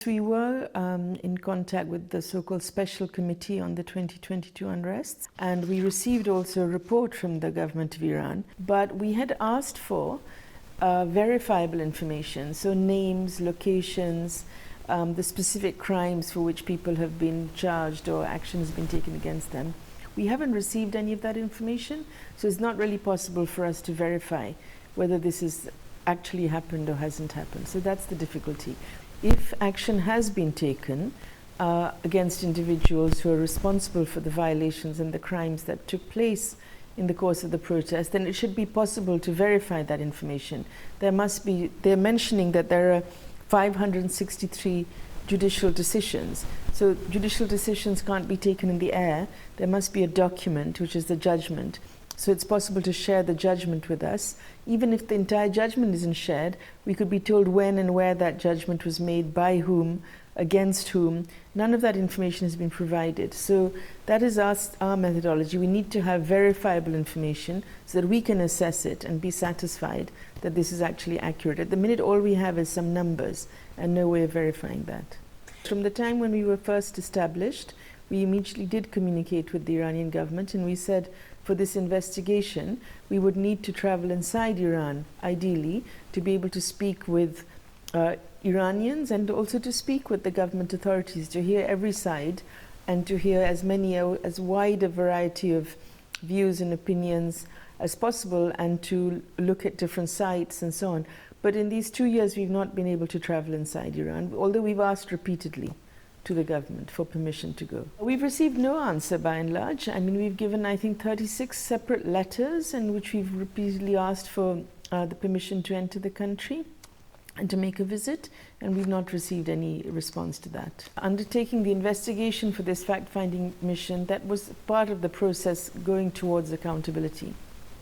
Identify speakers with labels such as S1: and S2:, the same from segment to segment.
S1: we were in contact with the so-called Special Committee on the 2022 unrests, and we received also a report from the government of Iran, but we had asked for verifiable information, so names, locations, the specific crimes for which people have been charged or action has been taken against them. We haven't received any of that information, so it's not really possible for us to verify whether this has actually happened or hasn't happened. So that's the difficulty. If action has been taken against individuals who are responsible for the violations and the crimes that took place in the course of the protest, then it should be possible to verify that information. They're mentioning that there are 563 judicial decisions. So judicial decisions can't be taken in the air. There must be a document, which is the judgment. So it's possible to share the judgment with us. Even if the entire judgment isn't shared, we could be told when and where that judgment was made, by whom, against whom. None of that information has been provided. So that is our methodology. We need to have verifiable information so that we can assess it and be satisfied that this is actually accurate. At the minute, all we have is some numbers and no way of verifying that. From the time when we were first established, we immediately did communicate with the Iranian government, and we said for this investigation, we would need to travel inside Iran, ideally, to be able to speak with Iranians and also to speak with the government authorities, to hear every side and to hear as wide a variety of views and opinions as possible, and to look at different sites and so on. But in these 2 years, we've not been able to travel inside Iran, although we've asked repeatedly to the government for permission to go. We've received no answer by and large. I mean, we've given, I think, 36 separate letters in which we've repeatedly asked for the permission to enter the country and to make a visit, and we've not received any response to that. Undertaking the investigation for this fact-finding mission, that was part of the process going towards accountability.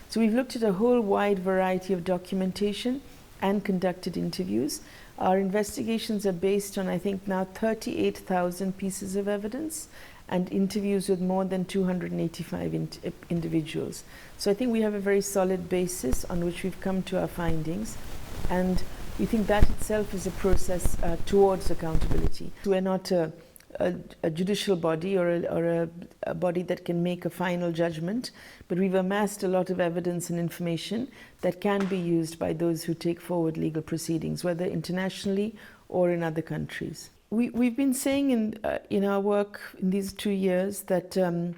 S1: So we've looked at a whole wide variety of documentation and conducted interviews. Our investigations are based on, I think, now 38,000 pieces of evidence and interviews with more than 285 individuals. So I think we have a very solid basis on which we've come to our findings, and we think that itself is a process towards accountability. We're not a judicial body or a body that can make a final judgment, but we've amassed a lot of evidence and information that can be used by those who take forward legal proceedings, whether internationally or in other countries. We've been saying in our work in these 2 years that, and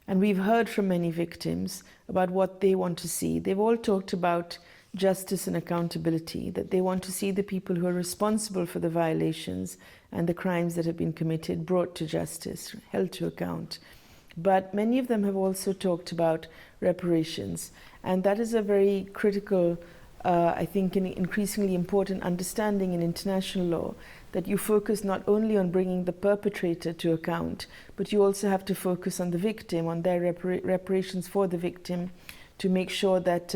S1: we've heard from many victims about what they want to see. They've all talked about justice and accountability, that they want to see the people who are responsible for the violations and the crimes that have been committed brought to justice, held to account. But many of them have also talked about reparations, and that is a very critical, I think, an increasingly important understanding in international law, that you focus not only on bringing the perpetrator to account, but you also have to focus on the victim, on their reparations for the victim, to make sure that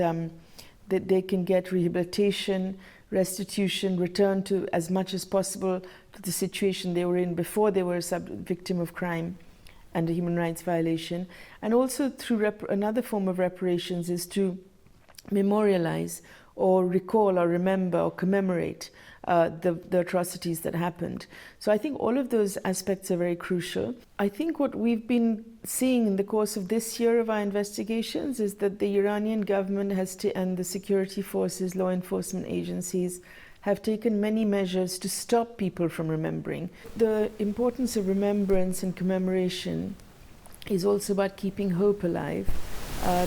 S1: that they can get rehabilitation, restitution, return to as much as possible to the situation they were in before they were a victim of crime and a human rights violation. And also through another form of reparations is to memorialize or recall or remember or commemorate the atrocities that happened. So I think all of those aspects are very crucial. I think what we've been seeing in the course of this year of our investigations is that the Iranian government and the security forces, law enforcement agencies, have taken many measures to stop people from remembering. The importance of remembrance and commemoration is also about keeping hope alive,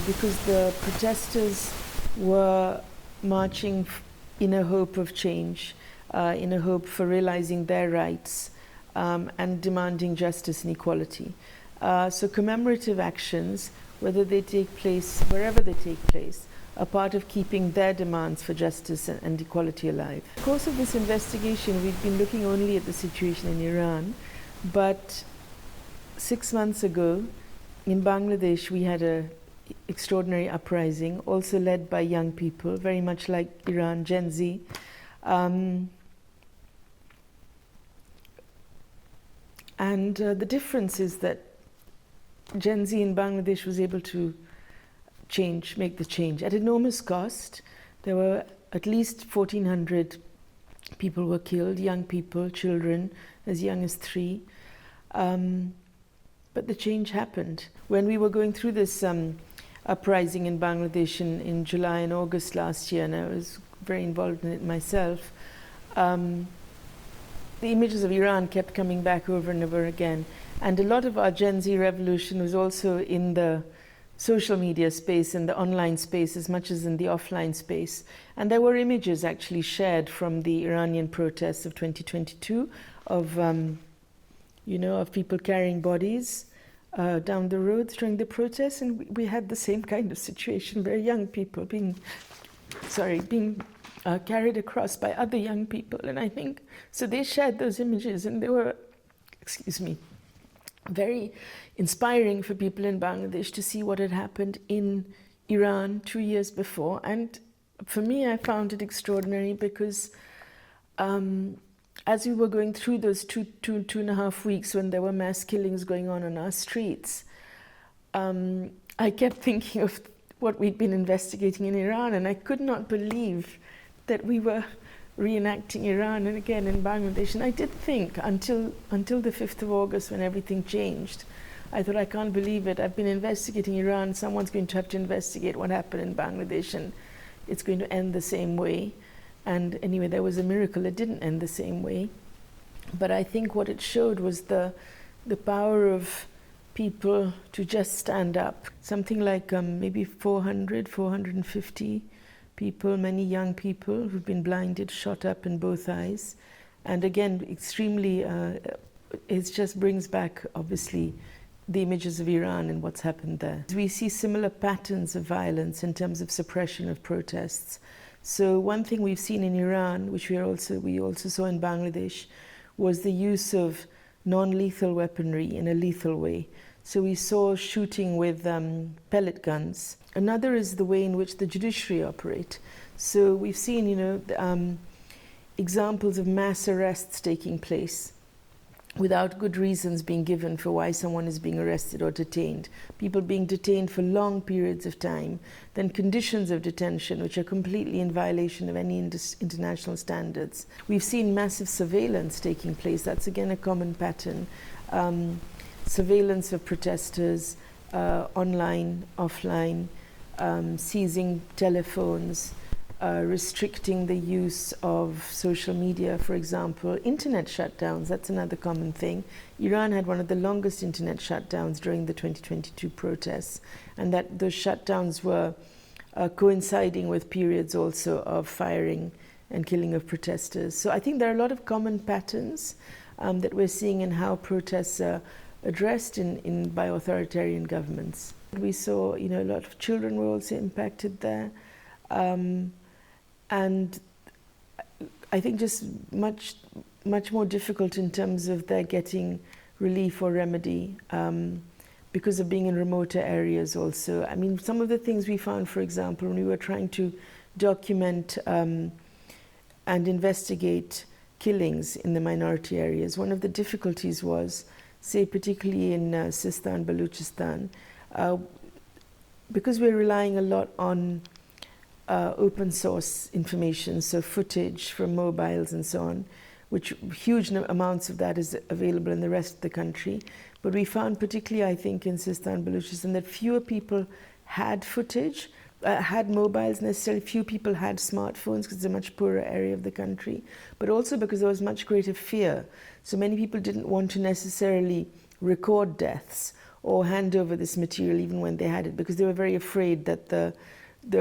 S1: because the protesters were marching in a hope of change, in a hope for realizing their rights and demanding justice and equality. So commemorative actions, whether they take place, wherever they take place, are part of keeping their demands for justice and equality alive. In the course of this investigation, we've been looking only at the situation in Iran, but 6 months ago in Bangladesh we had an extraordinary uprising, also led by young people, very much like Iran, Gen Z. The difference is that Gen Z in Bangladesh was able to make the change at enormous cost. There were at least 1,400 People were killed, young people, children, as young as 3. But the change happened. When we were going through this uprising in Bangladesh in July and August last year, and I was very involved in it myself, the images of Iran kept coming back over and over again. And a lot of our Gen Z revolution was also in the social media space, in the online space, as much as in the offline space. And there were images actually shared from the Iranian protests of 2022 of, of people carrying bodies down the roads during the protests. And we had the same kind of situation, very young people being carried across by other young people. And I think, so they shared those images, and they were, very inspiring for people in Bangladesh to see what had happened in Iran 2 years before. And for me, I found it extraordinary because as we were going through those two and a half weeks when there were mass killings going on our streets, I kept thinking of what we'd been investigating in Iran, and I could not believe that we were reenacting Iran and again in Bangladesh. And I did think until the 5th of August when everything changed, I thought, I can't believe it. I've been investigating Iran. Someone's going to have to investigate what happened in Bangladesh, and it's going to end the same way. And anyway, there was a miracle. It didn't end the same way. But I think what it showed was the power of people to just stand up. Something like maybe 450 people, many young people who've been blinded, shot up in both eyes. And again, extremely, it just brings back, obviously, the images of Iran and what's happened there. We see similar patterns of violence in terms of suppression of protests. So one thing we've seen in Iran, which we also saw in Bangladesh, was the use of non-lethal weaponry in a lethal way. So we saw shooting with pellet guns. Another is the way in which the judiciary operate. So we've seen, examples of mass arrests taking place without good reasons being given for why someone is being arrested or detained. People being detained for long periods of time, then conditions of detention which are completely in violation of any international standards. We've seen massive surveillance taking place. That's again a common pattern. Surveillance of protesters, online, offline, seizing telephones, restricting the use of social media, for example. Internet shutdowns, that's another common thing. Iran had one of the longest internet shutdowns during the 2022 protests, and that those shutdowns were coinciding with periods also of firing and killing of protesters. So I think there are a lot of common patterns that we're seeing in how protests are addressed by authoritarian governments. We saw, a lot of children were also impacted there. And I think just much more difficult in terms of their getting relief or remedy because of being in remoter areas also. I mean, some of the things we found, for example, when we were trying to document and investigate killings in the minority areas, one of the difficulties was, say, particularly in Sistan, Baluchistan, because we're relying a lot on open source information, so footage from mobiles and so on, which huge amounts of that is available in the rest of the country. But we found, particularly I think in Sistan, Baluchistan, that fewer people had footage, had mobiles necessarily, few people had smartphones because it's a much poorer area of the country, but also because there was much greater fear. So many people didn't want to necessarily record deaths or hand over this material even when they had it, because they were very afraid that the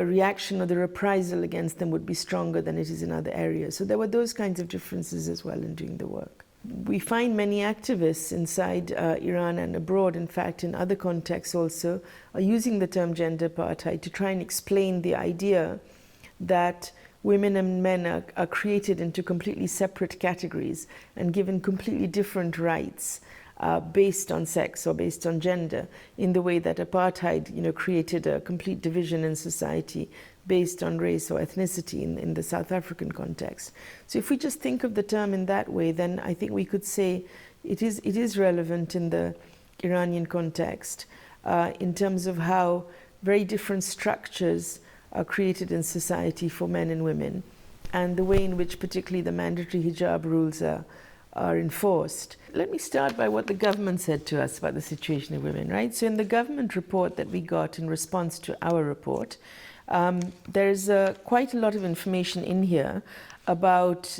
S1: reaction or the reprisal against them would be stronger than it is in other areas. So there were those kinds of differences as well in doing the work. We find many activists inside Iran and abroad, in fact, in other contexts also, are using the term gender apartheid to try and explain the idea that women and men are created into completely separate categories and given completely different rights based on sex or based on gender, in the way that apartheid, created a complete division in society based on race or ethnicity in the South African context. So if we just think of the term in that way, then I think we could say it is relevant in the Iranian context in terms of how very different structures are created in society for men and women. and the way in which particularly the mandatory hijab rules are enforced. Let me start by what the government said to us about the situation of women, right? So in the government report that we got in response to our report, there's quite a lot of information in here about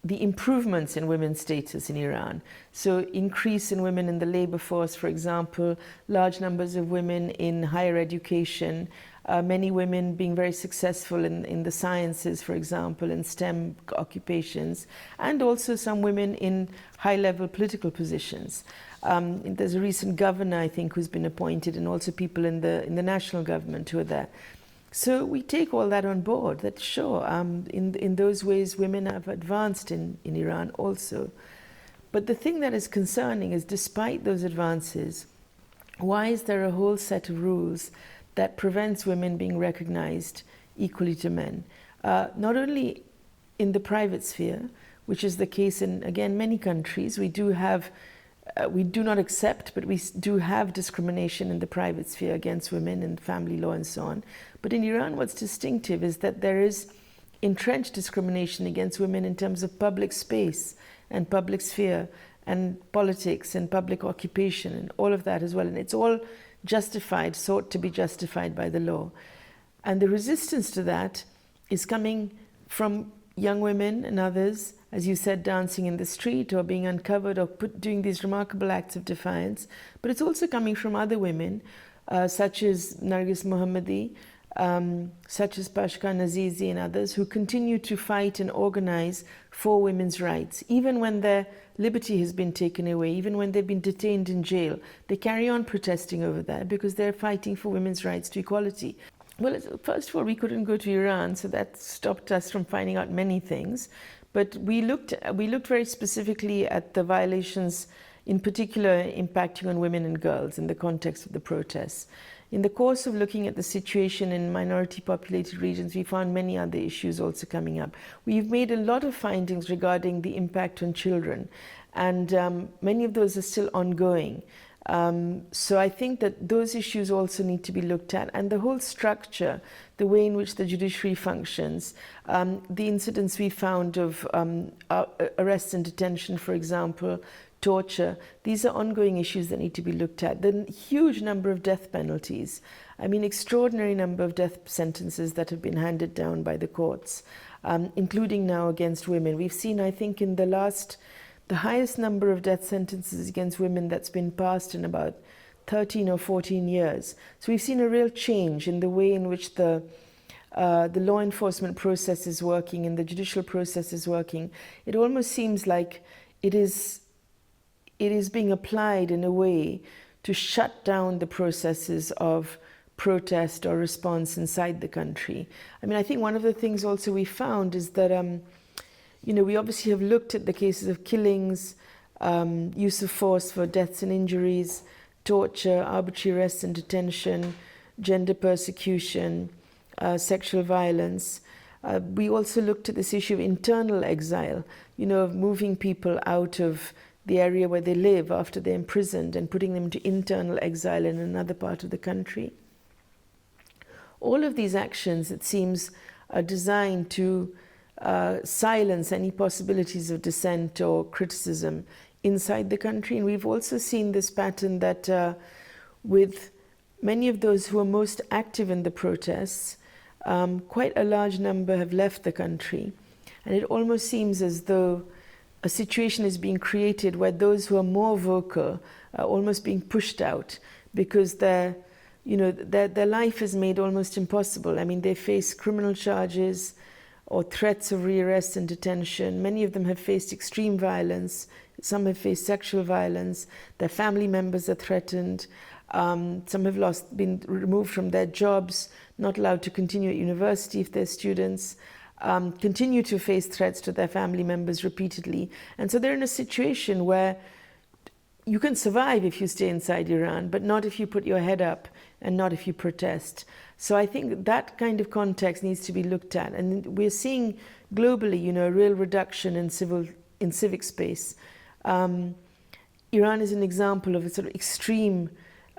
S1: the improvements in women's status in Iran. So increase in women in the labor force, for example, large numbers of women in higher education, many women being very successful in the sciences, for example, in STEM occupations, and also some women in high-level political positions. There's a recent governor, I think, who's been appointed, and also people in the national government who are there. So we take all that on board, that sure, in those ways women have advanced in Iran also. But the thing that is concerning is despite those advances, why is there a whole set of rules that prevents women being recognized equally to men? Not only in the private sphere, which is the case in, again, many countries. We do not accept, but we do have discrimination in the private sphere against women in family law and so on. But in Iran, what's distinctive is that there is entrenched discrimination against women in terms of public space and public sphere and politics and public occupation and all of that as well. And it's all justified, sought to be justified by the law. And the resistance to that is coming from young women and others, as you said, dancing in the street or being uncovered or doing these remarkable acts of defiance. But it's also coming from other women, such as Nargis Mohammadi, such as Pashkan Azizi and others, who continue to fight and organize for women's rights. Even when their liberty has been taken away, even when they've been detained in jail, they carry on protesting over that because they're fighting for women's rights to equality. Well, first of all, we couldn't go to Iran, so that stopped us from finding out many things. But we looked very specifically at the violations, in particular impacting on women and girls in the context of the protests. In the course of looking at the situation in minority populated regions, we found many other issues also coming up. We've made a lot of findings regarding the impact on children, and many of those are still ongoing. So I think that those issues also need to be looked at, and the whole structure, the way in which the judiciary functions, the incidents we found of arrest and detention, for example, torture, these are ongoing issues that need to be looked at. The huge number of death penalties, I mean, extraordinary number of death sentences that have been handed down by the courts, including now against women. We've seen, I think, in the highest number of death sentences against women that's been passed in about 13 or 14 years. So we've seen a real change in the way in which the law enforcement process is working and the judicial process is working. It almost seems like it is being applied in a way to shut down the processes of protest or response inside the country. I mean, I think one of the things also we found is that we obviously have looked at the cases of killings, use of force for deaths and injuries, torture, arbitrary arrest and detention, gender persecution, sexual violence. We also looked at this issue of internal exile, of moving people out of the area where they live after they're imprisoned and putting them into internal exile in another part of the country. All of these actions, it seems, are designed to silence any possibilities of dissent or criticism inside the country. And we've also seen this pattern that with many of those who are most active in the protests, quite a large number have left the country. And it almost seems as though a situation is being created where those who are more vocal are almost being pushed out because their life is made almost impossible. I mean, they face criminal charges or threats of rearrest and detention. Many of them have faced extreme violence. Some have faced sexual violence. Their family members are threatened. Some have been removed from their jobs, not allowed to continue at university if they're students, continue to face threats to their family members repeatedly. And so they're in a situation where you can survive if you stay inside Iran, but not if you put your head up and not if you protest. So I think that kind of context needs to be looked at. And we're seeing globally, a real reduction in civic space. Iran is an example of a sort of extreme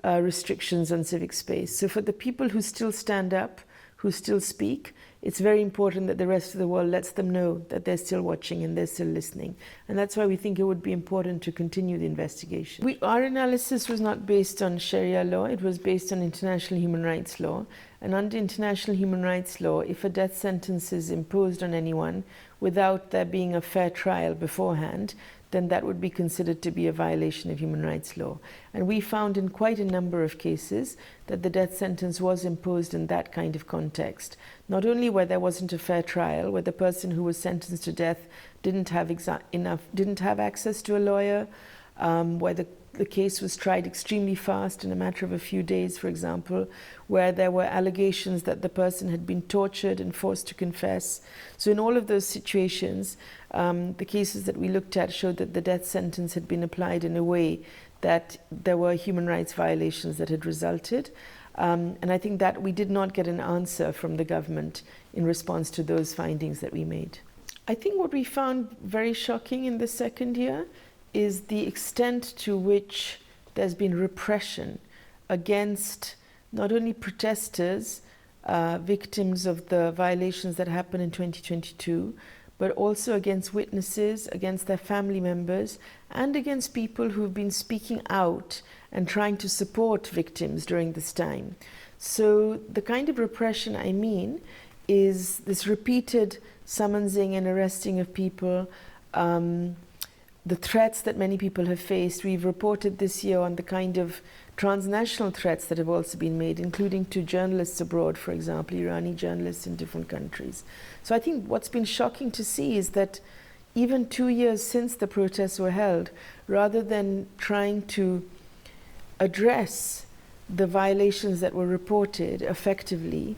S1: restrictions on civic space. So for the people who still stand up, who still speak, it's very important that the rest of the world lets them know that they're still watching and they're still listening. And that's why we think it would be important to continue the investigation. Our analysis was not based on Sharia law, it was based on international human rights law. And under international human rights law, if a death sentence is imposed on anyone without there being a fair trial beforehand, then that would be considered to be a violation of human rights law. And we found in quite a number of cases that the death sentence was imposed in that kind of context. Not only where there wasn't a fair trial, where the person who was sentenced to death didn't have access to a lawyer, where the case was tried extremely fast in a matter of a few days, for example, where there were allegations that the person had been tortured and forced to confess. So in all of those situations, the cases that we looked at showed that the death sentence had been applied in a way that there were human rights violations that had resulted. And I think that we did not get an answer from the government in response to those findings that we made. I think what we found very shocking in the second year is the extent to which there's been repression against not only protesters, victims of the violations that happened in 2022, but also against witnesses, against their family members, and against people who've been speaking out and trying to support victims during this time. So the kind of repression I mean is this repeated summonsing and arresting of people, the threats that many people have faced. We've reported this year on the kind of transnational threats that have also been made, including to journalists abroad, for example, Iranian journalists in different countries. So I think what's been shocking to see is that even 2 years since the protests were held, rather than trying to address the violations that were reported effectively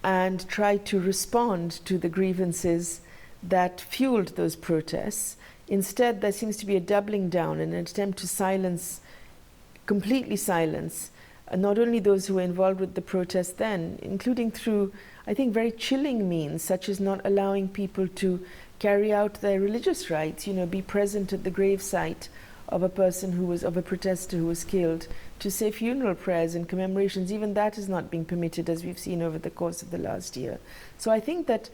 S1: and try to respond to the grievances that fueled those protests, instead, there seems to be a doubling down in an attempt to completely silence, not only those who were involved with the protest then, including through, I think, very chilling means, such as not allowing people to carry out their religious rites, be present at the gravesite of a protester who was killed, to say funeral prayers and commemorations. Even that is not being permitted, as we've seen over the course of the last year. So I think that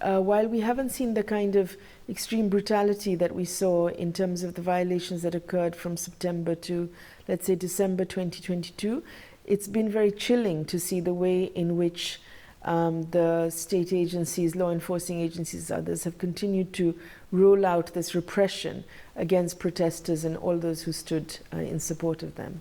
S1: while we haven't seen the kind of extreme brutality that we saw in terms of the violations that occurred from September to, let's say, December 2022, it's been very chilling to see the way in which the state agencies, law enforcing agencies, others have continued to roll out this repression against protesters and all those who stood in support of them.